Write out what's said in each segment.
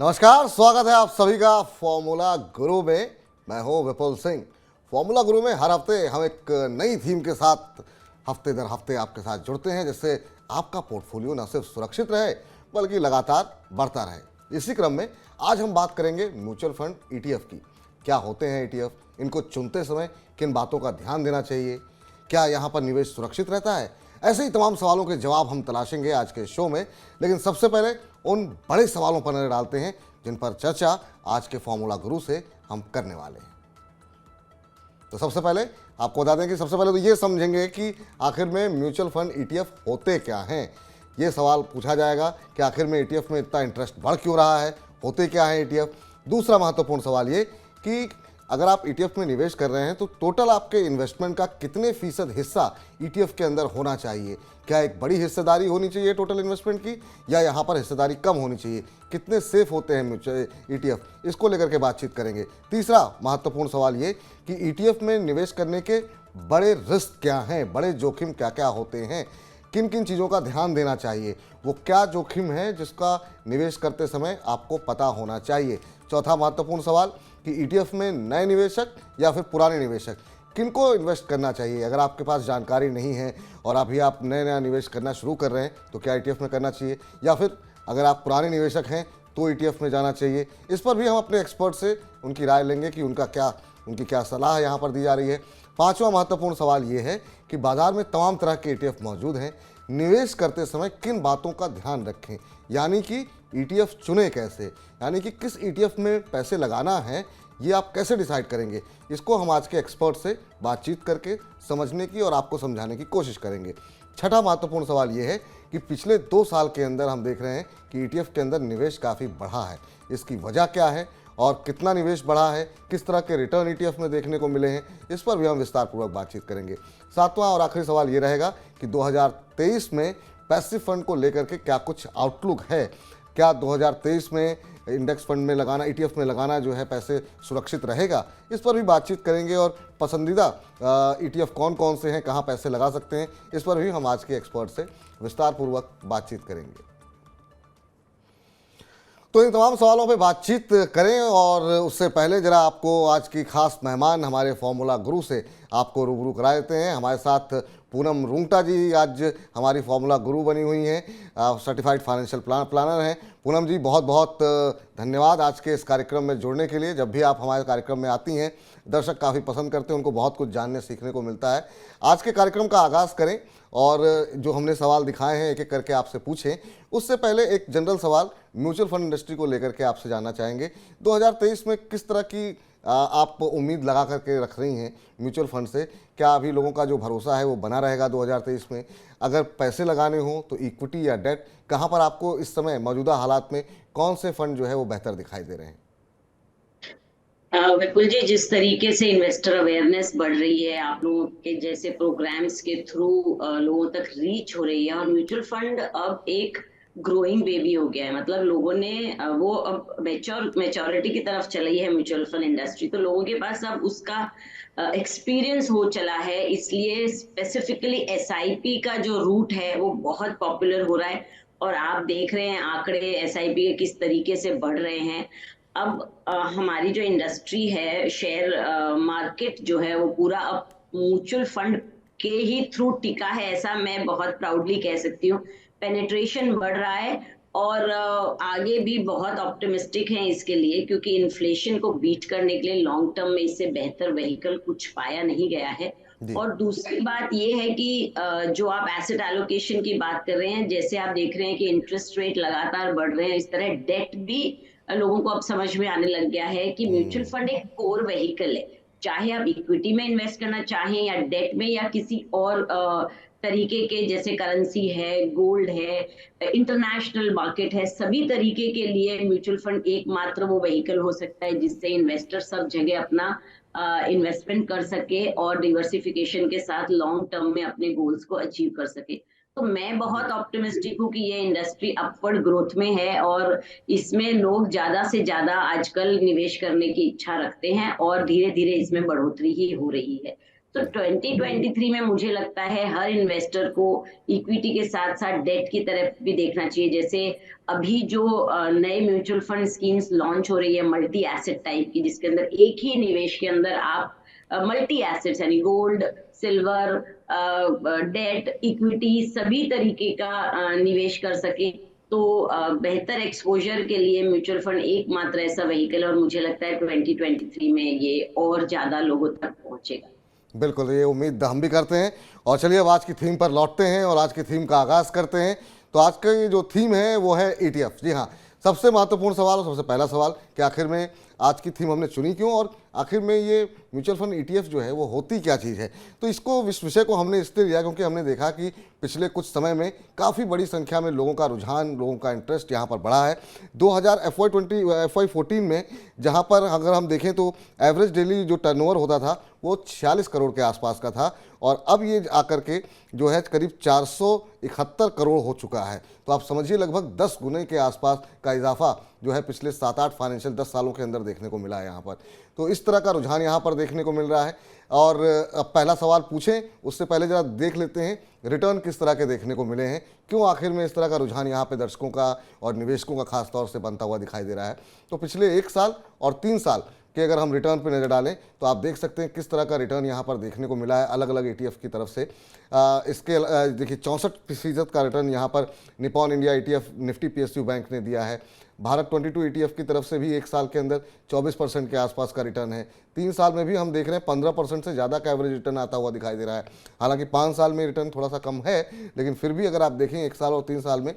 नमस्कार, स्वागत है आप सभी का फॉर्मूला गुरु में। मैं हूं विपुल सिंह। फॉर्मूला गुरु में हर हफ्ते हम एक नई थीम के साथ हफ्ते दर हफ्ते आपके साथ जुड़ते हैं, जिससे आपका पोर्टफोलियो न सिर्फ सुरक्षित रहे बल्कि लगातार बढ़ता रहे। इसी क्रम में आज हम बात करेंगे म्यूचुअल फंड ईटीएफ की। क्या होते हैं ईटीएफ, इनको चुनते समय किन बातों का ध्यान देना चाहिए, क्या यहाँ पर निवेश सुरक्षित रहता है, ऐसे ही तमाम सवालों के जवाब हम तलाशेंगे आज के शो में। लेकिन सबसे पहले उन बड़े सवालों पर नजर डालते हैं जिन पर चर्चा आज के फॉर्मूला गुरु से हम करने वाले हैं। तो सबसे पहले आपको बता दें कि सबसे पहले तो ये समझेंगे कि आखिर में म्यूचुअल फंड ईटीएफ होते क्या हैं। ये सवाल पूछा जाएगा कि आखिर में ईटीएफ में इतना इंटरेस्ट बढ़ क्यों रहा है, होते क्या है ईटीएफ। दूसरा महत्वपूर्ण सवाल ये कि अगर आप ईटीएफ में निवेश कर रहे हैं तो टोटल आपके इन्वेस्टमेंट का कितने फीसद हिस्सा ईटीएफ के अंदर होना चाहिए। क्या एक बड़ी हिस्सेदारी होनी चाहिए टोटल इन्वेस्टमेंट की, या यहाँ पर हिस्सेदारी कम होनी चाहिए। कितने सेफ होते हैं म्यूचुअल ईटीएफ, इसको लेकर के बातचीत करेंगे। तीसरा महत्वपूर्ण सवाल ये कि ईटीएफ में निवेश करने के बड़े रिस्क क्या हैं, बड़े जोखिम क्या क्या होते हैं, किन किन चीज़ों का ध्यान देना चाहिए, वो क्या जोखिम है जिसका निवेश करते समय आपको पता होना चाहिए। चौथा महत्वपूर्ण सवाल कि ईटीएफ में नए निवेशक या फिर पुराने निवेशक किनको इन्वेस्ट करना चाहिए। अगर आपके पास जानकारी नहीं है और अभी आप नया निवेश करना शुरू कर रहे हैं तो क्या ईटीएफ में करना चाहिए, या फिर अगर आप पुराने निवेशक हैं तो ईटीएफ में जाना चाहिए। इस पर भी हम अपने एक्सपर्ट से उनकी राय लेंगे कि उनकी क्या सलाह यहाँ पर दी जा रही है। पांचवा महत्वपूर्ण सवाल ये है कि बाजार में तमाम तरह के ईटीएफ मौजूद हैं, निवेश करते समय किन बातों का ध्यान रखें, यानी कि ईटीएफ चुने कैसे, यानी कि किस ईटीएफ में पैसे लगाना है ये आप कैसे डिसाइड करेंगे। इसको हम आज के एक्सपर्ट से बातचीत करके समझने की और आपको समझाने की कोशिश करेंगे। छठा महत्वपूर्ण सवाल ये है कि पिछले 2 साल के अंदर हम देख रहे हैं कि ईटीएफ के अंदर निवेश काफ़ी बढ़ा है। इसकी वजह क्या है और कितना निवेश बढ़ा है, किस तरह के रिटर्न ईटीएफ में देखने को मिले हैं, इस पर भी हम विस्तारपूर्वक बातचीत करेंगे। सातवां और आखिरी सवाल ये रहेगा कि 2023 में पैसिव फंड को लेकर के क्या कुछ आउटलुक है। क्या 2023 में इंडेक्स फंड में लगाना, ईटीएफ में लगाना जो है पैसे सुरक्षित रहेगा, इस पर भी बातचीत करेंगे। और पसंदीदा ईटीएफ कौन कौन से हैं, कहां पैसे लगा सकते हैं, इस पर भी हम आज के एक्सपर्ट से विस्तारपूर्वक बातचीत करेंगे। तो इन तमाम सवालों पे बातचीत करें और उससे पहले जरा आपको आज की खास मेहमान हमारे फॉर्मूला गुरु से आपको रूबरू करा देते हैं। हमारे साथ पूनम रूंगटा जी आज हमारी फॉर्मूला गुरु बनी हुई हैं, सर्टिफाइड फाइनेंशियल प्लानर हैं। पूनम जी, बहुत बहुत धन्यवाद आज के इस कार्यक्रम में जुड़ने के लिए। जब भी आप हमारे कार्यक्रम में आती हैं दर्शक काफ़ी पसंद करते हैं, उनको बहुत कुछ जानने सीखने को मिलता है। आज के कार्यक्रम का आगाज़ करें और जो हमने सवाल दिखाए हैं एक एक करके आपसे पूछें। उससे पहले एक जनरल सवाल म्यूचुअल फंड इंडस्ट्री को लेकर के आपसे जानना चाहेंगे। 2023 में किस तरह की आप उम्मीद लगा करके रख रही हैं म्यूचुअल फंड से। क्या अभी लोगों का जो भरोसा है वो बना रहेगा 2023 में? अगर पैसे लगाने हों तो इक्विटी या डेट, कहाँ पर आपको इस समय मौजूदा हालात में कौन से फंड जो है वो बेहतर दिखाई दे रहे हैं? विपुल जी, जिस तरीके से इन्वेस्टर अवेयरनेस बढ़ रही है, आप लोगों के जैसे प्रोग्राम्स के थ्रू लोगों तक रीच हो रही है, और म्यूचुअल फंड अब एक ग्रोइंग बेबी हो गया है। मतलब लोगों ने वो अब मैच्योरिटी की तरफ चली है म्यूचुअल फंड इंडस्ट्री, तो लोगों के पास अब उसका एक्सपीरियंस हो चला है। इसलिए स्पेसिफिकली एसआईपी का जो रूट है वो बहुत पॉपुलर हो रहा है, और आप देख रहे हैं आंकड़े एसआईपी के किस तरीके से बढ़ रहे हैं। अब हमारी जो इंडस्ट्री है, शेयर मार्केट जो है वो पूरा अब म्यूचुअल फंड के ही थ्रू टिका है, ऐसा मैं बहुत प्राउडली कह सकती हूँ। पेनिट्रेशन बढ़ रहा है और आगे भी बहुत ऑप्टिमिस्टिक हैं इसके लिए, क्योंकि इन्फ्लेशन को बीट करने के लिए लॉन्ग टर्म में इससे बेहतर व्हीकल कुछ पाया नहीं गया है। और दूसरी बात ये है कि जो आप एसेट एलोकेशन की बात कर रहे हैं, जैसे आप देख रहे हैं कि इंटरेस्ट रेट लगातार बढ़ रहे हैं, इस तरह डेट भी लोगों को अब समझ में आने लग गया है कि म्यूचुअल फंड एक कोर व्हीकल है। चाहे आप इक्विटी में इन्वेस्ट करना चाहें या डेट में या किसी और तरीके के, जैसे करेंसी है, गोल्ड है, इंटरनेशनल मार्केट है, सभी तरीके के लिए म्यूचुअल फंड एकमात्र वो व्हीकल हो सकता है जिससे इन्वेस्टर सब जगह अपना इन्वेस्टमेंट कर सके और डिवर्सिफिकेशन के साथ लॉन्ग टर्म में अपने गोल्स को अचीव कर सके। तो मैं बहुत ऑप्टिमिस्टिक हूँ कि ये इंडस्ट्री अपवर्ड ग्रोथ में है और इसमें लोग ज्यादा से ज्यादा आजकल निवेश करने की इच्छा रखते हैं और धीरे धीरे इसमें बढ़ोतरी ही हो रही है। तो 2023 में मुझे लगता है हर इन्वेस्टर को इक्विटी के साथ साथ डेट की तरफ भी देखना चाहिए। जैसे अभी जो नए म्यूचुअल फंड स्कीम्स लॉन्च हो रही है मल्टी एसेट टाइप की, जिसके अंदर एक ही निवेश के अंदर आप मल्टी एसेट्स यानी गोल्ड, सिल्वर, डेट, इक्विटी सभी तरीके का निवेश कर सके, तो बेहतर एक्सपोजर के लिए म्यूचुअल फंड एकमात्र ऐसा व्हीकल है, और मुझे लगता है 2023 में ये और ज्यादा लोगों तक पहुंचेगा। बिल्कुल, ये उम्मीद हम भी करते हैं। और चलिए अब आज की थीम पर लौटते हैं और आज की थीम का आगाज़ करते हैं। तो आज का ये जो थीम है वो है ईटीएफ। जी हाँ, सबसे महत्वपूर्ण सवाल और सबसे पहला सवाल कि आखिर में आज की थीम हमने चुनी क्यों, और आखिर में ये म्यूचुअल फंड ईटीएफ जो है वो होती क्या चीज़ है। तो इस विषय को हमने इसलिए लिया क्योंकि हमने देखा कि पिछले कुछ समय में काफ़ी बड़ी संख्या में लोगों का रुझान, लोगों का इंटरेस्ट यहाँ पर बढ़ा है। 2000 FY14 में जहाँ पर अगर हम देखें तो एवरेज डेली जो टर्नओवर होता था वो 46 करोड़ के आसपास का था, और अब ये आकर के जो है करीब 471 करोड़ हो चुका है। तो आप समझिए लगभग 10 गुने के आसपास का इजाफा जो है पिछले 7-8 फाइनेंशियल 10 सालों के अंदर देखने को मिला है यहाँ पर। तो इस तरह का रुझान यहाँ पर देखने को मिल रहा है। और अब पहला सवाल पूछें उससे पहले जरा देख लेते हैं रिटर्न किस तरह के देखने को मिले हैं, क्यों आखिर में इस तरह का रुझान यहाँ पे दर्शकों का और निवेशकों का खास तौर से बनता हुआ दिखाई दे रहा है। तो पिछले 1 साल और 3 साल कि अगर हम रिटर्न पर नज़र डालें तो आप देख सकते हैं किस तरह का रिटर्न यहाँ पर देखने को मिला है अलग अलग ईटीएफ की तरफ से। इसके देखिए 64% का रिटर्न यहाँ पर Nippon India ETF Nifty PSU bank ने दिया है। भारत 22 ईटीएफ की तरफ से भी 1 साल के अंदर 24% के आसपास का रिटर्न है। 3 साल में भी हम देख रहे हैं 15% से ज़्यादा का एवरेज रिटर्न आता हुआ दिखाई दे रहा है। हालांकि 5 साल में रिटर्न थोड़ा सा कम है, लेकिन फिर भी अगर आप देखें 1 साल और 3 साल में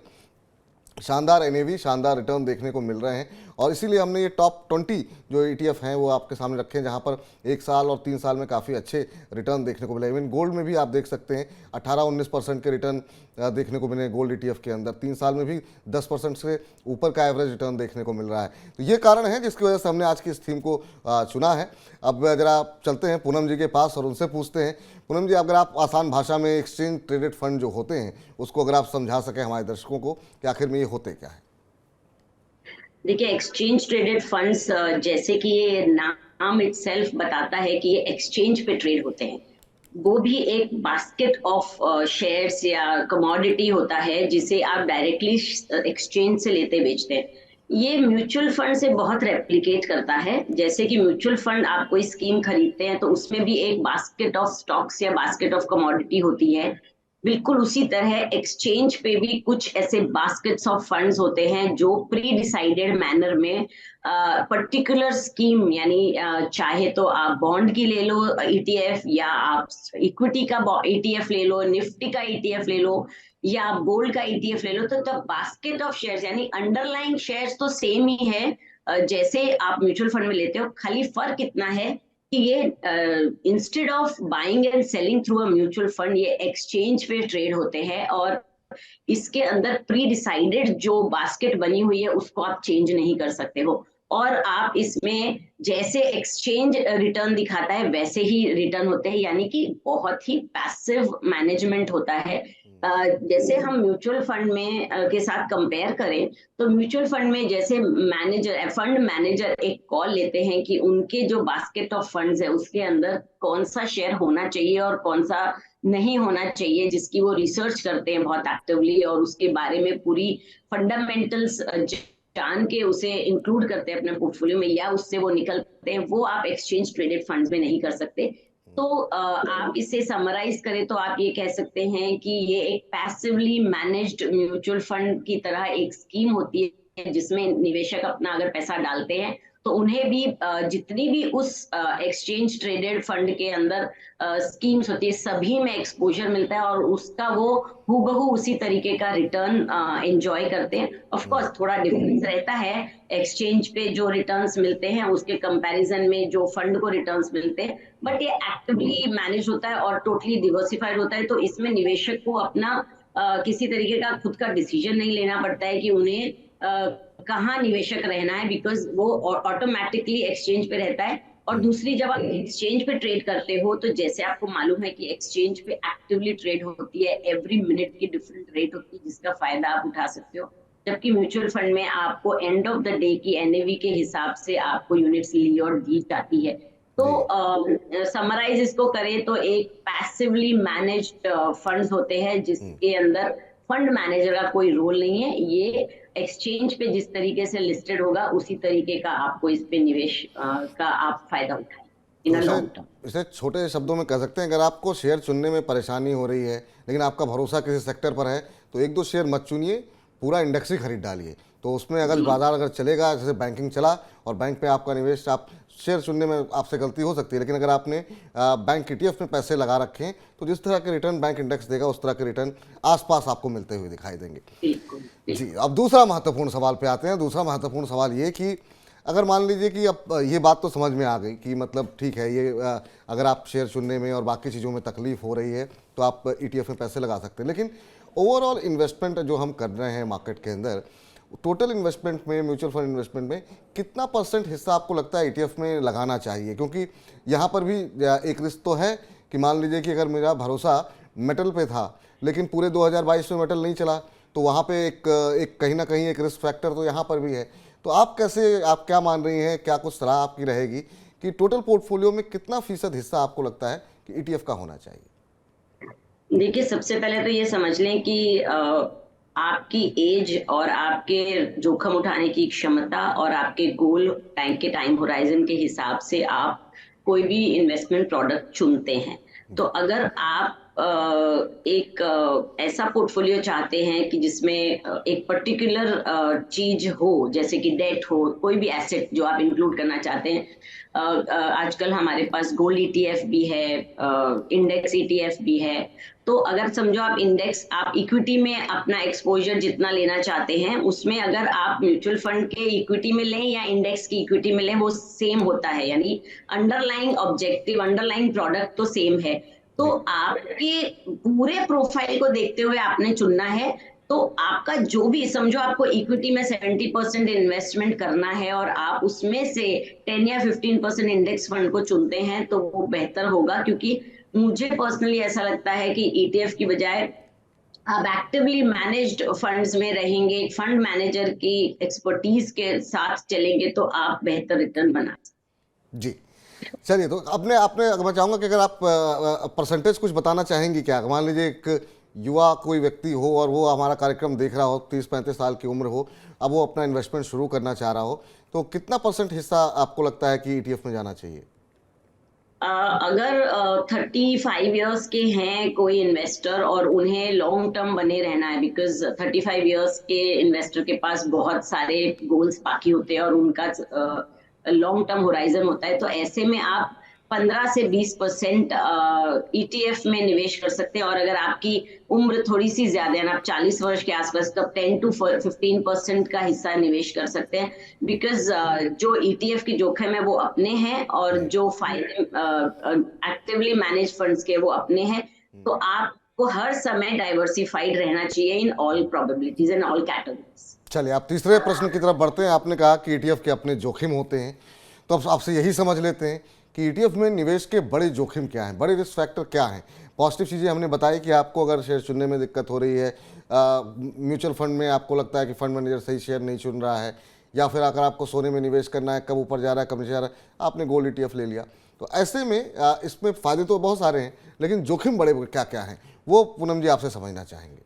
शानदार एनएवी, शानदार रिटर्न देखने को मिल रहे हैं। और इसीलिए हमने ये टॉप 20 जो ईटीएफ हैं वो आपके सामने रखे हैं, जहां पर 1 साल और 3 साल में काफ़ी अच्छे रिटर्न देखने को मिले। इवन गोल्ड में भी आप देख सकते हैं 18-19% के रिटर्न देखने को मिले गोल्ड ईटीएफ के अंदर। 3 साल में भी 10% से ऊपर का एवरेज रिटर्न देखने को मिल रहा है। तो ये कारण है जिसकी वजह से हमने आज की इस थीम को चुना है। अब जरा चलते हैं पूनम जी के पास और उनसे पूछते हैं। पूनम जी, अगर आप आसान भाषा में एक्सचेंज ट्रेडेड फंड जो होते हैं उसको अगर आप समझा सकें हमारे दर्शकों को कि आखिर में ये होते क्या है। देखिए, एक्सचेंज ट्रेडेड फंड्स, जैसे कि ये नाम इटसेल्फ बताता है कि ये एक्सचेंज पे ट्रेड होते हैं। वो भी एक बास्केट ऑफ शेयर्स या कमोडिटी होता है जिसे आप डायरेक्टली एक्सचेंज से लेते बेचते हैं। ये म्यूचुअल फंड से बहुत रेप्लिकेट करता है। जैसे कि म्यूचुअल फंड आप कोई स्कीम खरीदते हैं तो उसमें भी एक बास्केट ऑफ स्टॉक्स या बास्केट ऑफ कमोडिटी होती है। बिल्कुल उसी तरह एक्सचेंज पे भी कुछ ऐसे बास्केट्स ऑफ फंड्स होते हैं जो प्री डिसाइडेड मैनर में पर्टिकुलर स्कीम, यानी चाहे तो आप बॉन्ड की ले लो ईटीएफ, या आप इक्विटी का ईटीएफ ले लो, निफ्टी का ईटीएफ ले लो, या आप गोल्ड का ईटीएफ ले लो। तो द बास्केट ऑफ शेयर्स यानी अंडरलाइंग शेयर्स तो सेम ही है जैसे आप म्यूचुअल फंड में लेते हो। खाली फर्क इतना है कि ये instead of buying and selling through a mutual fund, ये एक्सचेंज पे ट्रेड होते हैं, और इसके अंदर प्री डिसाइडेड जो बास्केट बनी हुई है उसको आप चेंज नहीं कर सकते हो। और आप इसमें जैसे एक्सचेंज रिटर्न दिखाता है वैसे ही रिटर्न होते हैं, यानी कि बहुत ही पैसिव मैनेजमेंट होता है। जैसे हम म्यूचुअल फंड में के साथ कंपेयर करें तो म्यूचुअल फंड में जैसे फंड मैनेजर एक कॉल लेते हैं कि उनके जो बास्केट ऑफ फंड्स है उसके अंदर कौन सा शेयर होना चाहिए और कौन सा नहीं होना चाहिए, जिसकी वो रिसर्च करते हैं बहुत एक्टिवली, और उसके बारे में पूरी फंडामेंटल्स जान के उसे इंक्लूड करते हैं अपने पोर्टफोलियो में, या उससे वो निकलते हैं। वो आप एक्सचेंज ट्रेडेड फंड्स में नहीं कर सकते। तो आप इसे समराइज करें तो आप ये कह सकते हैं कि ये एक पैसिवली मैनेज्ड म्यूचुअल फंड की तरह एक स्कीम होती है जिसमें निवेशक अपना अगर पैसा डालते हैं तो उन्हें भी जितनी भी उस एक्सचेंज ट्रेडेड फंड के अंदर स्कीम्स होती है सभी में एक्सपोजर मिलता है, और उसका वो हूबहू उसी तरीके का रिटर्न एंजॉय करते हैं। ऑफ कोर्स थोड़ा डिफरेंस रहता है एक्सचेंज पे जो रिटर्न्स मिलते हैं उसके कंपैरिजन में जो फंड को रिटर्न्स मिलते हैं, बट ये एक्टिवली मैनेज होता है और टोटली डिवर्सिफाइड होता है। तो इसमें निवेशक को अपना किसी तरीके का खुद का डिसीजन नहीं लेना पड़ता है कि उन्हें कहाँ निवेशक रहना है, बिकॉज वो ऑटोमेटिकली एक्सचेंज पे रहता है। और दूसरी, जब आप एक्सचेंज पे ट्रेड करते हो तो जैसे आपको मालूम है कि एक्सचेंज पे एक्टिवली ट्रेड होती है, एवरी मिनट की डिफरेंट रेट होती है जिसका फायदा आप उठा सकते हो। जबकि म्यूचुअल फंड में आपको एंड ऑफ द डे की एनएवी के हिसाब से आपको यूनिट्स ली और दी जाती है। तो समराइज इसको करें तो एक पैसिवली मैनेज्ड फंड्स होते हैं जिसके अंदर फंड मैनेजर का कोई रोल नहीं है। ये एक्सचेंज पे जिस तरीके से लिस्टेड होगा उसी तरीके का आपको इस पे निवेश का आप फायदा उठाएं इन तो अ इसे लॉन्ग टर्म। इसे छोटे शब्दों में कह सकते हैं, अगर आपको शेयर चुनने में परेशानी हो रही है लेकिन आपका भरोसा किसी सेक्टर पर है तो एक दो शेयर मत चुनिए, पूरा इंडेक्स ही खरीद डालिए। तो उसमें अगर बाजार अगर चलेगा, जैसे बैंकिंग चला और बैंक पे आपका निवेश, आप शेयर चुनने में आपसे गलती हो सकती है, लेकिन अगर आपने बैंक ETF में पैसे लगा रखे हैं तो जिस तरह के रिटर्न बैंक इंडेक्स देगा उस तरह के रिटर्न आसपास आपको मिलते हुए दिखाई देंगे। बिल्कुल। जी, अब दूसरा महत्वपूर्ण सवाल पे आते हैं। दूसरा महत्वपूर्ण सवाल ये कि अगर मान लीजिए कि अब ये बात तो समझ में आ गई कि मतलब ठीक है, ये अगर आप शेयर चुनने में और बाकी चीज़ों में तकलीफ हो रही है तो आप ETF में पैसे लगा सकते हैं, लेकिन ओवरऑल इन्वेस्टमेंट जो हम कर रहे हैं मार्केट के अंदर, टोटल इन्वेस्टमेंट में, म्यूचुअल फंड इन्वेस्टमेंट में कितना % हिस्सा आपको लगता है ETF में लगाना चाहिए? क्योंकि यहाँ पर भी एक रिस्क तो है कि मान लीजिए कि अगर मेरा भरोसा मेटल पे था लेकिन पूरे 2022 में मेटल नहीं चला, तो वहाँ पे एक कहीं ना कहीं एक रिस्क फैक्टर तो यहाँ पर भी है। तो आप क्या मान रही हैं, क्या कुछ सलाह आपकी रहेगी कि टोटल पोर्टफोलियो में कितना % हिस्सा आपको लगता है कि ETF का होना चाहिए? देखिए, सबसे पहले तो ये समझ लें कि आपकी एज और आपके जोखिम उठाने की क्षमता और आपके गोल टाइम होराइजन के हिसाब से आप कोई भी इन्वेस्टमेंट प्रोडक्ट चुनते हैं। तो अगर आप एक ऐसा पोर्टफोलियो चाहते हैं कि जिसमें एक पर्टिकुलर चीज हो, जैसे कि डेट हो, कोई भी एसेट जो आप इंक्लूड करना चाहते हैं। आजकल हमारे पास गोल्ड ETF भी है, इंडेक्स ETF भी है। तो अगर समझो आप इक्विटी में अपना एक्सपोजर जितना लेना चाहते हैं, उसमें अगर आप म्यूचुअल फंड के इक्विटी में लें या इंडेक्स की इक्विटी में लें, वो सेम होता है, यानी अंडरलाइंग ऑब्जेक्टिव, अंडरलाइंग प्रोडक्ट तो सेम है। तो आपके पूरे प्रोफाइल को देखते हुए आपने चुनना है। तो आपका जो भी, समझो आपको इक्विटी में 70% इन्वेस्टमेंट करना है और आप उसमें से 10 या 15% इंडेक्स फंड को चुनते हैं तो वो बेहतर होगा, क्योंकि मुझे पर्सनली ऐसा लगता है कि ETF की बजाय आप एक्टिवली मैनेज्ड फंड्स में रहेंगे, फंड मैनेजर की एक्सपर्टीज के साथ चलेंगे तो आप बेहतर रिटर्न बना सकते। जी, चलिए, तो अपने आपने अगर मैं चाहूँगा कि अगर आप परसेंटेज कुछ बताना चाहेंगी क्या? मान लीजिए एक युवा कोई व्यक्ति हो और वो हमारा कार्यक्रम देख रहा हो, 30-35 साल की उम्र हो, अब वो अपना इन्वेस्टमेंट शुरू करना चाह रहा हो, तो कितना % हिस्सा आपको लगता है कि ETF में जाना चाहिए? अगर 35 इयर्स के हैं कोई इन्वेस्टर और उन्हें लॉन्ग टर्म बने रहना है, बिकॉज 35 इयर्स के इन्वेस्टर के पास बहुत सारे गोल्स बाकी होते हैं और उनका लॉन्ग टर्म होराइजन होता है, तो ऐसे में आप 15 से 20% ETF में निवेश कर सकते हैं। और अगर आपकी उम्र थोड़ी सी ज्यादा है ना, आप 40 वर्ष के आसपास, तब 10 to 15% का हिस्सा निवेश कर सकते हैं। बिकॉज जो ETF की जोखिम है वो अपने हैं और जो एक्टिवली मैनेज फंड्स के वो अपने हैं। तो आपको हर समय डाइवर्सिफाइड रहना चाहिए in all probabilities and all categories. चलिए, आप तीसरे प्रश्न की तरफ बढ़ते हैं। आपने कहा कि ETF के अपने जोखिम होते हैं, तो अब आपसे यही समझ लेते हैं कि ETF में निवेश के बड़े जोखिम क्या हैं, बड़े रिस्क फैक्टर क्या हैं। पॉजिटिव चीज़ें हमने बताई कि आपको अगर शेयर चुनने में दिक्कत हो रही है, म्यूचुअल फंड में आपको लगता है कि फंड मैनेजर सही शेयर नहीं चुन रहा है, या फिर अगर आपको सोने में निवेश करना है, कब ऊपर जा रहा है कब नीचे जा रहा है, आपने गोल्ड ETF ले लिया। तो ऐसे में इसमें फ़ायदे तो बहुत सारे हैं, लेकिन जोखिम बड़े क्या क्या हैं, वो पूनम जी आपसे समझना चाहेंगे।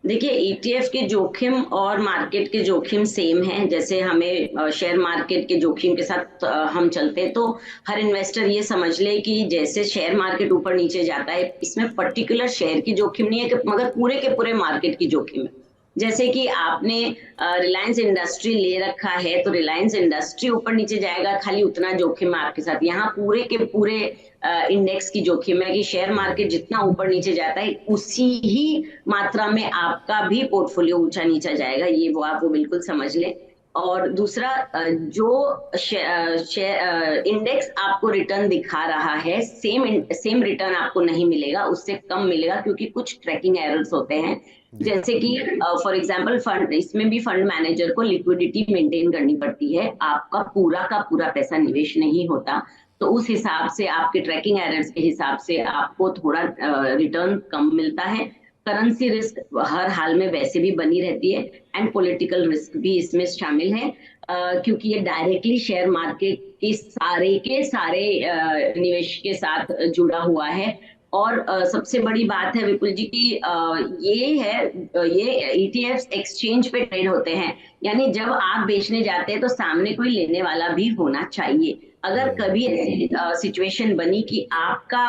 देखिए, ETF के जोखिम और मार्केट के जोखिम सेम हैं। जैसे हमें शेयर मार्केट के जोखिम के साथ हम चलते हैं, तो हर इन्वेस्टर ये समझ ले कि जैसे शेयर मार्केट ऊपर नीचे जाता है, इसमें पर्टिकुलर शेयर की जोखिम नहीं है, मगर पूरे के पूरे मार्केट की जोखिम है। जैसे कि आपने रिलायंस इंडस्ट्री ले रखा है, तो रिलायंस इंडस्ट्री ऊपर नीचे जाएगा, खाली उतना जोखिम है आपके साथ। यहाँ पूरे के पूरे इंडेक्स की जोखिम है कि शेयर मार्केट जितना ऊपर नीचे जाता है, उसी ही मात्रा में आपका भी पोर्टफोलियो ऊंचा नीचा जाएगा। ये वो आप वो बिल्कुल समझ लें। और दूसरा, जो इंडेक्स आपको रिटर्न दिखा रहा है, सेम रिटर्न आपको नहीं मिलेगा, उससे कम मिलेगा, क्योंकि कुछ ट्रैकिंग एरर्स होते हैं। जैसे कि फॉर एग्जांपल फंड, इसमें भी फंड मैनेजर को लिक्विडिटी मेंटेन करनी पड़ती है, आपका पूरा का पूरा पैसा निवेश नहीं होता। तो उस हिसाब से आपके ट्रैकिंग एरर्स के हिसाब से आपको थोड़ा रिटर्न कम मिलता है। करेंसी रिस्क हर हाल में वैसे भी बनी रहती है, एंड पॉलिटिकल रिस्क भी इसमें शामिल है, क्योंकि ये डायरेक्टली शेयर मार्केट के सारे निवेश के साथ जुड़ा हुआ है। और सबसे बड़ी बात है विपुल जी की ये ईटीएफ्स एक्सचेंज पे ट्रेड होते हैं, यानी जब आप बेचने जाते हैं तो सामने कोई लेने वाला भी होना चाहिए। अगर कभी ऐसी सिचुएशन बनी कि आपका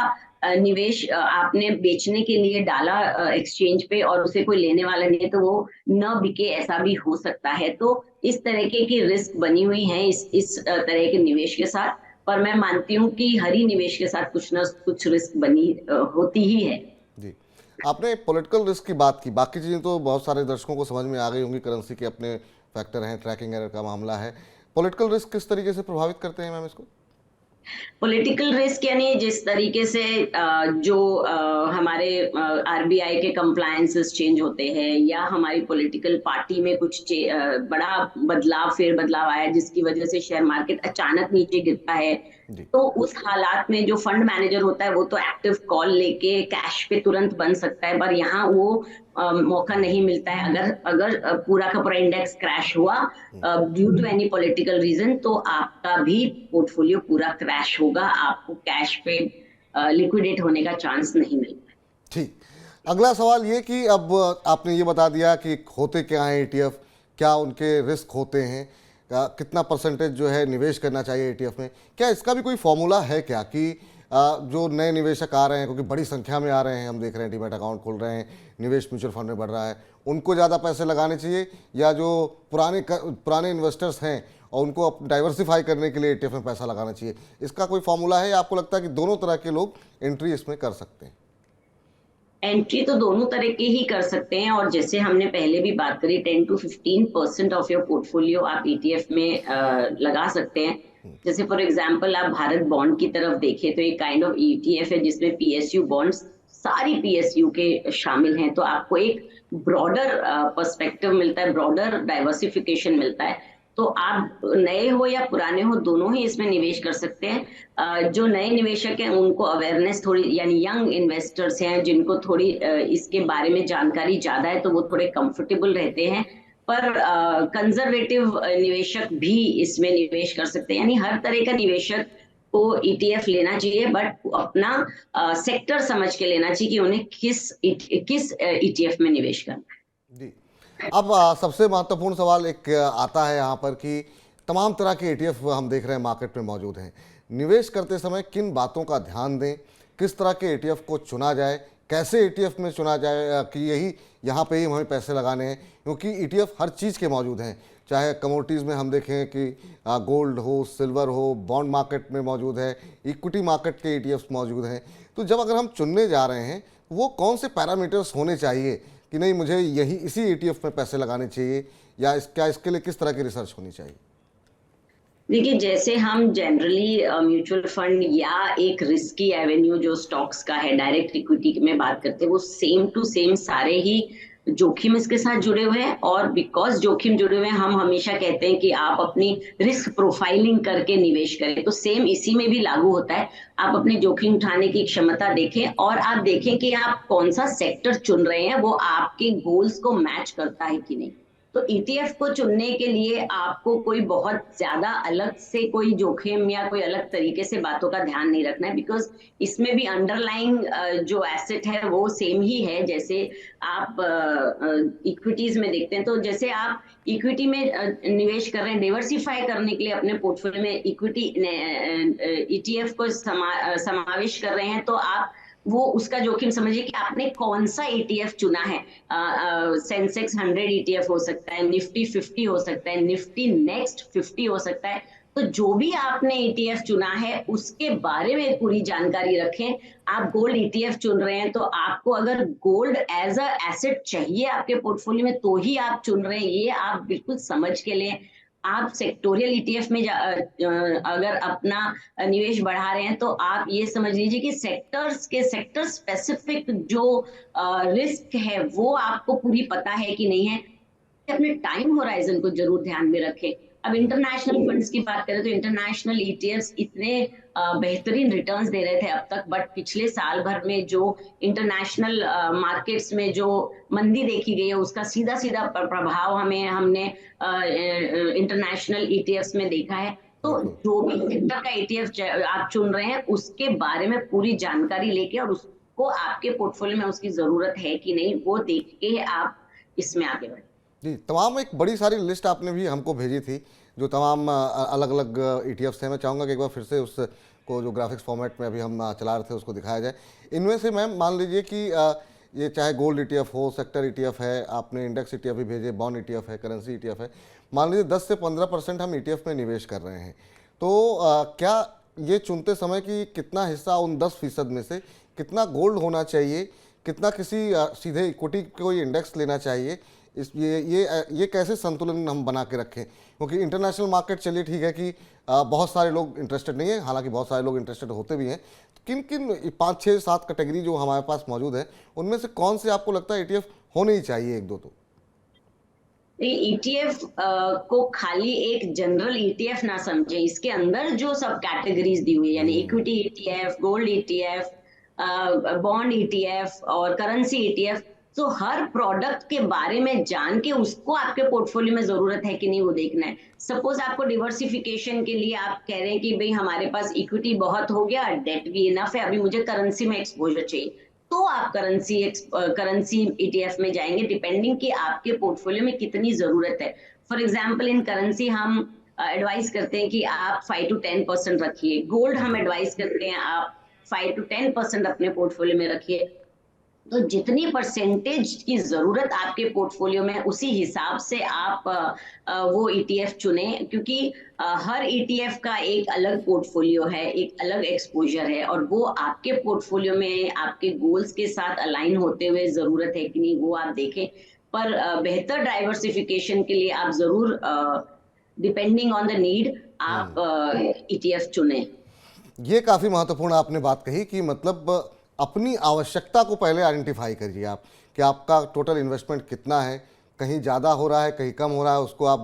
निवेश आपने बेचने के लिए डाला एक्सचेंज पे और उसे कोई लेने वाला नहीं है, तो वो न बिके, ऐसा भी हो सकता है। तो इस तरह की रिस्क बनी हुई है इस तरह के निवेश के साथ। पर मैं मानती हूँ कि हर ही निवेश के साथ कुछ ना कुछ रिस्क बनी होती ही है। जी, आपने पॉलिटिकल रिस्क की बात की, बाकी चीज़ें तो बहुत सारे दर्शकों को समझ में आ गई होंगी, करेंसी के अपने फैक्टर हैं, ट्रैकिंग एरर का मामला है। पॉलिटिकल रिस्क किस तरीके से प्रभावित करते हैं मैम इसको? पॉलिटिकल रिस्क यानी जिस तरीके से जो हमारे आरबीआई के कंप्लायंसेस चेंज होते हैं, या हमारी पॉलिटिकल पार्टी में कुछ बड़ा फेर बदलाव आया जिसकी वजह से शेयर मार्केट अचानक नीचे गिरता है, जी। तो उस हालात में जो फंड मैनेजर होता है वो तो एक्टिव कॉल लेके कैश पे तुरंत बन सकता है, पर यहाँ वो मौका नहीं मिलता है। अगर अगर पूरा का पूरा इंडेक्स क्रैश हुआ due to any political reason, तो आपका भी पोर्टफोलियो पूरा क्रैश होगा, आपको कैश पे लिक्विडेट होने का चांस नहीं मिलता। ठीक, अगला सवाल ये कि अब आपने ये बता दिया कि होते क्या हैं ईटीएफ, क्या उनके रिस्क होते हैं, कितना परसेंटेज जो है निवेश करना चाहिए ईटीएफ में, क्या इसका भी कोई फॉर्मूला है क्या कि जो नए निवेशक आ रहे हैं, क्योंकि बड़ी संख्या में आ रहे हैं, हम देख रहे हैं डीमैट अकाउंट खोल रहे हैं, निवेश म्यूचुअल फंड में बढ़ रहा है, उनको ज़्यादा पैसे लगाने चाहिए, या जो पुराने इन्वेस्टर्स हैं और उनको डाइवर्सिफाई करने के लिए ईटीएफ में पैसा लगाना चाहिए? इसका कोई फॉर्मूला है या आपको लगता है कि दोनों तरह के लोग एंट्री इसमें कर सकते हैं? एंट्री तो दोनों तरह के ही कर सकते हैं, और जैसे हमने पहले भी बात करी, 10 to 15% ऑफ योर पोर्टफोलियो आप ईटीएफ में लगा सकते हैं। जैसे फॉर एग्जांपल आप भारत बॉन्ड की तरफ देखें तो एक काइंड ऑफ ईटीएफ है जिसमें पीएसयू बॉन्ड्स, सारी पीएसयू के शामिल हैं, तो आपको एक ब्रॉडर पर्सपेक्टिव मिलता है, ब्रॉडर डाइवर्सिफिकेशन मिलता है। तो आप नए हो या पुराने हो, दोनों ही इसमें निवेश कर सकते हैं। जो नए निवेशक हैं उनको अवेयरनेस थोड़ी, यानी यंग इन्वेस्टर्स हैं जिनको थोड़ी इसके बारे में जानकारी ज्यादा है, तो वो थोड़े कंफर्टेबल रहते हैं। पर कंजर्वेटिव निवेशक भी इसमें निवेश कर सकते हैं, यानी हर तरह का निवेशक को ईटीएफ लेना चाहिए, बट अपना सेक्टर समझ के लेना चाहिए कि उन्हें किस ईटीएफ में निवेश करना है। जी, अब सबसे महत्वपूर्ण सवाल एक आता है यहाँ पर कि तमाम तरह के ईटीएफ हम देख रहे हैं मार्केट में मौजूद हैं, निवेश करते समय किन बातों का ध्यान दें, किस तरह के ईटीएफ को चुना जाए, कैसे ईटीएफ में चुना जाए कि यही यहाँ पे ही हमें पैसे लगाने हैं, क्योंकि ईटीएफ हर चीज़ के मौजूद हैं, चाहे कमोडिटीज़ में हम देखें कि गोल्ड हो, सिल्वर हो, बॉन्ड मार्केट में मौजूद है, इक्विटी मार्केट के ईटीएफ मौजूद हैं। तो जब अगर हम चुनने जा रहे हैं, वो कौन से पैरामीटर्स होने चाहिए कि नहीं मुझे इसी ईटीएफ में पैसे लगाने चाहिए, या क्या इसके लिए किस तरह की रिसर्च होनी चाहिए? देखिए, जैसे हम जनरली म्यूचुअल फंड या एक रिस्की एवेन्यू जो स्टॉक्स का है, डायरेक्ट इक्विटी में बात करते हैं, वो सेम टू सेम सारे ही जोखिम इसके साथ जुड़े हुए हैं, और बिकॉज जोखिम जुड़े हुए हैं, हम हमेशा कहते हैं कि आप अपनी रिस्क प्रोफाइलिंग करके निवेश करें। तो सेम इसी में भी लागू होता है, आप अपनी जोखिम उठाने की क्षमता देखें, और आप देखें कि आप कौन सा सेक्टर चुन रहे हैं, वो आपके गोल्स को मैच करता है कि नहीं। तो ईटीएफ को चुनने के लिए आपको कोई बहुत ज्यादा अलग से कोई जोखिम या कोई अलग तरीके से बातों का ध्यान नहीं रखना है, बिकॉज इसमें भी अंडरलाइंग जो एसेट है वो सेम ही है। जैसे आप इक्विटीज में देखते हैं, तो जैसे आप इक्विटी में निवेश कर रहे हैं, डाइवर्सिफाई करने के लिए अपने पोर्टफोलियो में इक्विटी ईटीएफ को समावेश कर रहे हैं, तो आप वो उसका जोखिम समझिए कि आपने कौन सा ईटीएफ चुना है। सेंसेक्स 100 ईटीएफ हो सकता है, निफ्टी 50 हो सकता है, निफ्टी नेक्स्ट 50 हो सकता है। तो जो भी आपने ईटीएफ चुना है उसके बारे में पूरी जानकारी रखें। आप गोल्ड ईटीएफ चुन रहे हैं, तो आपको अगर गोल्ड एज अ एसेट चाहिए आपके पोर्टफोलियो में तो ही आप चुन रहे हैं, ये आप बिल्कुल समझ के लें। आप सेक्टोरियल ईटीएफ में अगर अपना निवेश बढ़ा रहे हैं, तो आप ये समझ लीजिए कि सेक्टर स्पेसिफिक जो रिस्क है वो आपको पूरी पता है कि नहीं है। अपने टाइम होराइजन को जरूर ध्यान में रखें। अब इंटरनेशनल फंड्स की बात करें तो इंटरनेशनल ईटीएफ्स इतने बेहतरीन रिटर्न्स दे रहे थे अब तक, बट पिछले साल भर में जो इंटरनेशनल मार्केट्स में जो मंदी देखी गई है उसका सीधा सीधा प्रभाव हमने इंटरनेशनल ईटीएफ्स में देखा है। तो बिल्कुल। जो भी सेक्टर का ईटीएफ आप चुन रहे हैं उसके बारे में पूरी जानकारी लेके और उसको आपके पोर्टफोलियो में उसकी जरूरत है कि नहीं वो देख के आप इसमें आगे बढ़े। जी, तमाम एक बड़ी सारी लिस्ट आपने भी हमको भेजी थी, जो तमाम अलग अलग ईटीएफ्स हैं। मैं चाहूँगा कि एक बार फिर से उसको जो ग्राफिक्स फॉर्मेट में अभी हम चला रहे थे उसको दिखाया जाए। इनमें से मैम मान लीजिए कि ये चाहे गोल्ड ईटीएफ हो, सेक्टर ईटीएफ है, आपने इंडेक्स ईटीएफ भी भेजे, बॉन्ड ईटीएफ है, करेंसी ईटीएफ है। मान लीजिए 10 से 15% हम ईटीएफ में निवेश कर रहे हैं, तो क्या ये चुनते समय कि कितना हिस्सा उन 10% में से कितना गोल्ड होना चाहिए, कितना किसी सीधे इक्विटी कोई इंडेक्स लेना चाहिए, इस ये कैसे संतुलन हम बना के रखें? क्योंकि इंटरनेशनल मार्केट चलिए ठीक है कि बहुत सारे लोग इंटरेस्टेड नहीं है, हालांकि बहुत सारे लोग इंटरेस्टेड होते भी हैं। किन किन 5 6 7 कैटेगरी जो हमारे पास मौजूद है उनमें से कौन से आपको लगता है ईटीएफ होने ही चाहिए, एक दो तो? ईटीएफ को खाली एक जनरल ईटीएफ ना समझे, इसके अंदर जो सब कैटेगरीज दी हुई है यानी equity ETF, gold ETF, bond ETF और करेंसी ईटीएफ, तो हर प्रोडक्ट के बारे में जान के उसको आपके पोर्टफोलियो में जरूरत है कि नहीं वो देखना है। सपोज आपको डिवर्सिफिकेशन के लिए आप कह रहे हैं कि भाई हमारे पास इक्विटी बहुत हो गया, डेट भी इनफ है, अभी मुझे करेंसी में एक्सपोजर चाहिए, तो आप करेंसी ईटीएफ में जाएंगे डिपेंडिंग कि आपके पोर्टफोलियो में कितनी जरूरत है। फॉर एग्जांपल इन करेंसी हम एडवाइस करते हैं कि आप 5 to 10% रखिए, गोल्ड हम एडवाइस करते हैं आप 5 to 10% अपने पोर्टफोलियो में रखिए। तो जितनी परसेंटेज की जरूरत आपके पोर्टफोलियो में उसी हिसाब से आप वो ईटीएफ चुने, क्योंकि हर ईटीएफ का एक अलग पोर्टफोलियो है, एक अलग एक्सपोजर है, और वो आपके पोर्टफोलियो में आपके गोल्स के साथ अलाइन होते हुए जरूरत है कि नहीं वो आप देखें। पर बेहतर डाइवर्सिफिकेशन के लिए आप जरूर डिपेंडिंग ऑन द नीड आप ईटीएफ चुने। ये काफ़ी महत्वपूर्ण आपने बात कही कि मतलब अपनी आवश्यकता को पहले आइडेंटिफाई करिए आप, कि आपका टोटल इन्वेस्टमेंट कितना है, कहीं ज़्यादा हो रहा है, कहीं कम हो रहा है, उसको आप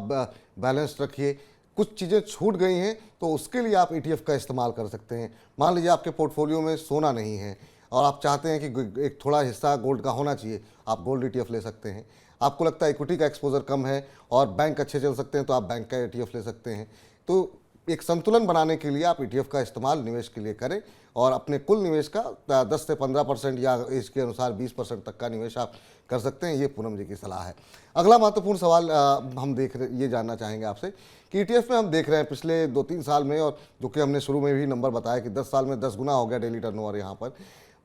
बैलेंस रखिए। कुछ चीज़ें छूट गई हैं तो उसके लिए आप ईटीएफ का इस्तेमाल कर सकते हैं। मान लीजिए आपके पोर्टफोलियो में सोना नहीं है और आप चाहते हैं कि एक थोड़ा हिस्सा गोल्ड का होना चाहिए, आप गोल्ड ईटीएफ ले सकते हैं। आपको लगता है इक्विटी का एक्सपोजर कम है और बैंक अच्छे चल सकते हैं, तो आप बैंक का ईटीएफ ले सकते हैं। तो एक संतुलन बनाने के लिए आप ईटीएफ का इस्तेमाल निवेश के लिए करें और अपने कुल निवेश का 10 से 15% या इसके अनुसार 20% तक का निवेश आप कर सकते हैं। ये पूनम जी की सलाह है। अगला महत्वपूर्ण सवाल हम ये जानना चाहेंगे आपसे कि ईटीएफ में हम देख रहे हैं पिछले 2-3 साल में, और जो कि हमने शुरू में भी नंबर बताया कि 10 साल में 10 गुना हो गया डेली टर्नओवर, यहाँ पर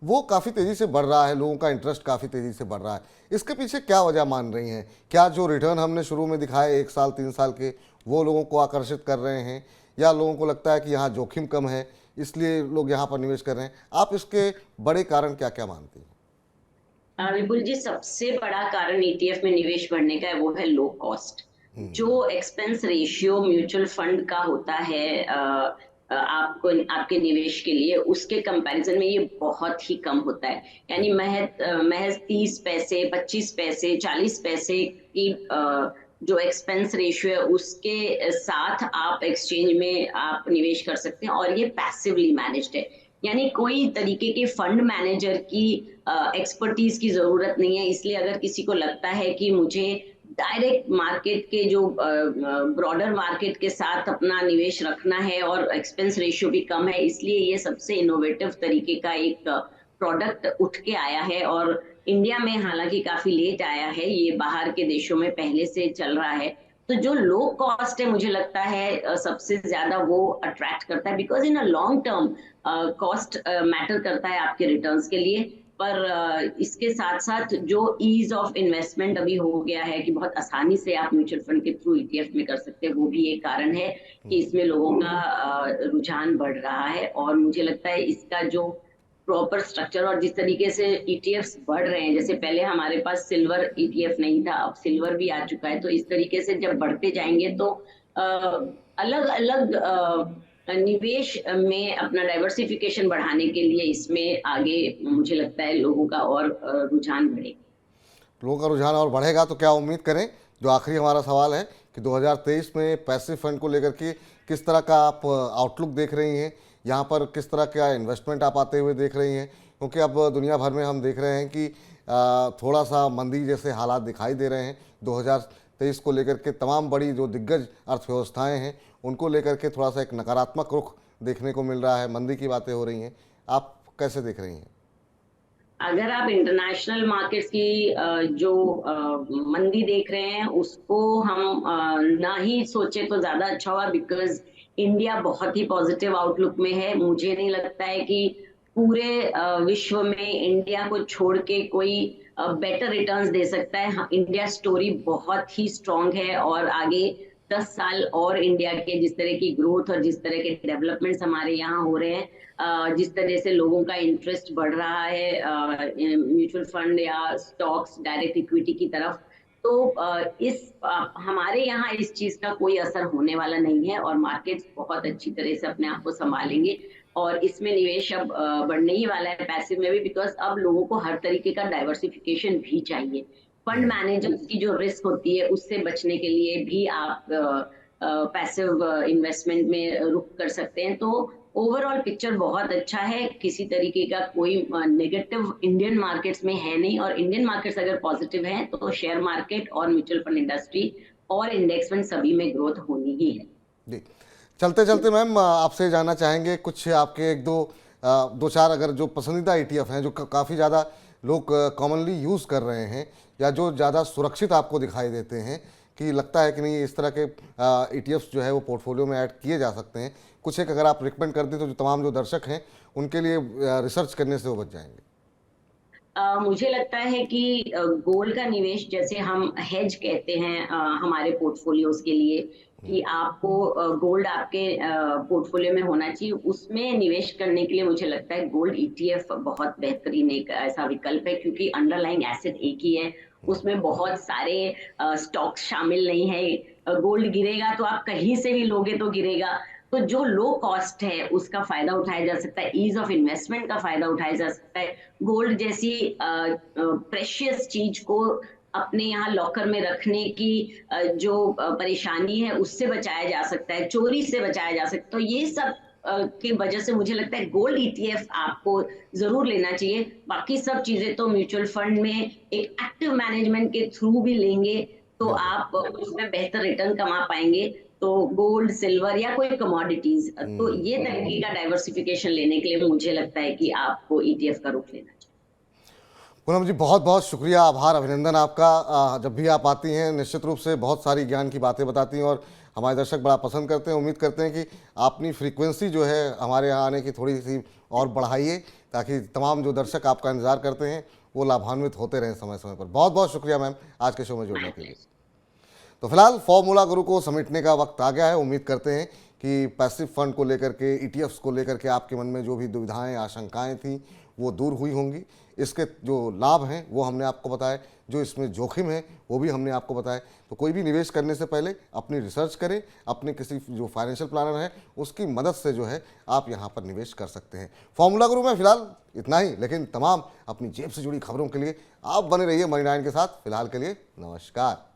वो काफ़ी तेज़ी से बढ़ रहा है, लोगों का इंटरेस्ट काफ़ी तेज़ी से बढ़ रहा है। इसके पीछे क्या वजह मान रही हैं? क्या जो रिटर्न हमने शुरू में दिखाए 1 साल 3 साल के, वो लोगों को आकर्षित कर रहे हैं, या लोगों को लगता है कि यहाँ जोखिम कम है इसलिए लोग यहाँ पर निवेश कर रहे हैं? आप इसके बड़े कारण क्या क्या मानती हैं? विपुल जी, सबसे बड़ा कारण ईटीएफ में निवेश बढ़ने का है वो है लो कॉस्ट। जो एक्सपेंस रेशियो म्यूचुअल फंड का होता है आपको आपके निवेश के लिए, उसके कंपैरिजन में ये बहुत ही कम होता है। यानी महज 30 पैसे 25 पैसे 40 पैसे की जो एक्सपेंस रेशियो है उसके साथ आप एक्सचेंज में आप निवेश कर सकते हैं, और ये पैसिवली मैनेज्ड है। यानी कोई तरीके के फंड मैनेजर की एक्सपर्टीज की जरूरत नहीं है। इसलिए अगर किसी को लगता है कि मुझे डायरेक्ट मार्केट के जो ब्रॉडर मार्केट के साथ अपना निवेश रखना है और एक्सपेंस रेशियो भी कम है, इसलिए ये सबसे इनोवेटिव तरीके का एक प्रोडक्ट उठ के आया है। और इंडिया में हालांकि काफी लेट आया है, ये बाहर के देशों में पहले से चल रहा है। तो जो लो कॉस्ट है मुझे लगता है सबसे ज्यादा वो अट्रैक्ट करता है, because in a long term cost matter करता है आपके रिटर्न्स के लिए। पर इसके साथ साथ जो ईज ऑफ इन्वेस्टमेंट अभी हो गया है कि बहुत आसानी से आप म्यूचुअल फंड के थ्रू ईटीएफ में कर सकते हैं, वो भी एक कारण है कि इसमें लोगों का रुझान बढ़ रहा है। और मुझे लगता है इसका जो प्रॉपर स्ट्रक्चर और जिस तरीके से ईटीएफ्स बढ़ रहे हैं, जैसे पहले हमारे पास सिल्वर ईटीएफ नहीं था, अब सिल्वर भी आ चुका है, तो इस तरीके से जब बढ़ते जाएंगे तो अलग अलग निवेश में अपना डाइवर्सिफिकेशन बढ़ाने के लिए इसमें आगे मुझे लगता है लोगों का और रुझान बढ़ेगा। लोगों का रुझान और बढ़ेगा तो क्या उम्मीद करें? जो आखिरी हमारा सवाल है कि 2023 में पैसिव फंड को लेकर के किस तरह का आप आउटलुक देख रही हैं, यहाँ पर किस तरह का इन्वेस्टमेंट आप आते हुए देख रही हैं, क्योंकि अब दुनिया भर में हम देख रहे हैं कि थोड़ा सा मंदी जैसे हालात दिखाई दे रहे हैं। 2023 को लेकर के तमाम बड़ी जो दिग्गज अर्थव्यवस्थाएं हैं उनको लेकर के थोड़ा सा एक नकारात्मक रुख देखने को मिल रहा है, मंदी की बातें हो रही हैं। आप कैसे देख रही हैं? अगर आप इंटरनेशनल मार्केट्स की जो मंदी देख रहे हैं उसको हम ना ही सोचे तो ज्यादा अच्छा होगा, बिकॉज इंडिया बहुत ही पॉजिटिव आउटलुक में है। मुझे नहीं लगता है कि पूरे विश्व में इंडिया को छोड़ के कोई बेटर रिटर्न्स दे सकता है। इंडिया स्टोरी बहुत ही स्ट्रांग है और आगे 10 साल और इंडिया के जिस तरह की ग्रोथ और जिस तरह के डेवलपमेंट्स हमारे यहाँ हो रहे हैं, जिस तरह से लोगों का इंटरेस्ट बढ़ रहा है म्यूचुअल फंड या स्टॉक्स, डायरेक्ट इक्विटी की तरफ, तो हमारे यहाँ इस चीज का कोई असर होने वाला नहीं है और मार्केट्स बहुत अच्छी तरह से अपने आप को संभालेंगे। और इसमें निवेश अब बढ़ने ही वाला है, पैसिव में भी, बिकॉज अब लोगों को हर तरीके का डाइवर्सिफिकेशन भी चाहिए। फंड मैनेजर्स की जो रिस्क होती है उससे बचने के लिए भी आप पैसिव इन्वेस्टमेंट में रुक कर सकते हैं। तो ओवरऑल पिक्चर बहुत अच्छा है, किसी तरीके का कोई नेगेटिव इंडियन मार्केट्स में है नहीं। और इंडियन मार्केट्स अगर पॉजिटिव हैं तो शेयर मार्केट और म्यूचुअल फंड इंडस्ट्री और इंडेक्स फंड सभी में ग्रोथ होनी ही है। जी, चलते चलते मैम आपसे जानना चाहेंगे कुछ आपके एक दो चार अगर जो पसंदीदा ETF हैं जो काफ़ी ज़्यादा लोग कॉमनली यूज़ कर रहे हैं या जो ज़्यादा सुरक्षित आपको दिखाई देते हैं कि लगता है कि नहीं इस तरह के ETFs जो है वो पोर्टफोलियो में ऐड किए जा सकते हैं, कुछ एक अगर आप रिकमेंड कर दें तो जो तमाम जो दर्शक हैं उनके लिए रिसर्च करने से वो बच जाएंगे। मुझे लगता है कि गोल्ड का निवेश, जैसे हम हेज कहते हैं हमारे पोर्टफोलियोज के लिए, कि आपको गोल्ड आपके पोर्टफोलियो में होना चाहिए, उसमें निवेश करने के लिए मुझे लगता है गोल्ड ETF बहुत बेहतरीन एक ऐसा विकल्प है, क्योंकि अंडरलाइंग एसेट एक ही है, उसमें बहुत सारे स्टॉक्स शामिल नहीं है। गोल्ड गिरेगा तो आप कहीं से भी लोगे तो गिरेगा, तो जो लो कॉस्ट है उसका फायदा उठाया जा सकता है, ईज ऑफ इन्वेस्टमेंट का फायदा उठाया जा सकता है। गोल्ड जैसी प्रेशियस चीज को अपने यहाँ लॉकर में रखने की जो परेशानी है उससे बचाया जा सकता है, चोरी से बचाया जा सकता है। तो ये सब की वजह से मुझे लगता है गोल्ड ETF आपको जरूर लेना चाहिए। बाकी सब चीजें तो म्यूचुअल फंड में एक एक्टिव मैनेजमेंट के थ्रू भी लेंगे तो आप उसमें बेहतर रिटर्न कमा पाएंगे। तो गोल्ड, सिल्वर या कोई कमोडिटीज, तो ये तरीके का डाइवर्सिफिकेशन लेने के लिए मुझे लगता है कि आपको ETF का रुख लेना चाहिए। पूनम जी बहुत बहुत शुक्रिया, आभार, अभिनंदन आपका। जब भी आप आती हैं निश्चित रूप से बहुत सारी ज्ञान की बातें बताती हैं और हमारे दर्शक बड़ा पसंद करते हैं। उम्मीद करते हैं कि अपनी फ्रीक्वेंसी जो है हमारे यहाँ आने की थोड़ी सी और बढ़ाइए ताकि तमाम जो दर्शक आपका इंतजार करते हैं वो लाभान्वित होते रहें समय समय पर। बहुत बहुत शुक्रिया मैम आज के शो में जुड़ने के लिए। तो फिलहाल फॉर्मूला गुरु को समेटने का वक्त आ गया है। उम्मीद करते हैं कि पैसिव फंड को लेकर के, ETFs को लेकर के आपके मन में जो भी दुविधाएं, आशंकाएं थी वो दूर हुई होंगी। इसके जो लाभ हैं वो हमने आपको बताए, जो इसमें जोखिम है वो भी हमने आपको बताए। तो कोई भी निवेश करने से पहले अपनी रिसर्च करें, अपने किसी जो फाइनेंशियल प्लानर है उसकी मदद से जो है आप यहाँ पर निवेश कर सकते हैं। फॉर्मूला गुरु में फिलहाल इतना ही, लेकिन तमाम अपनी जेब से जुड़ी खबरों के लिए आप बने रहिए मनी 9 के साथ। फिलहाल के लिए नमस्कार।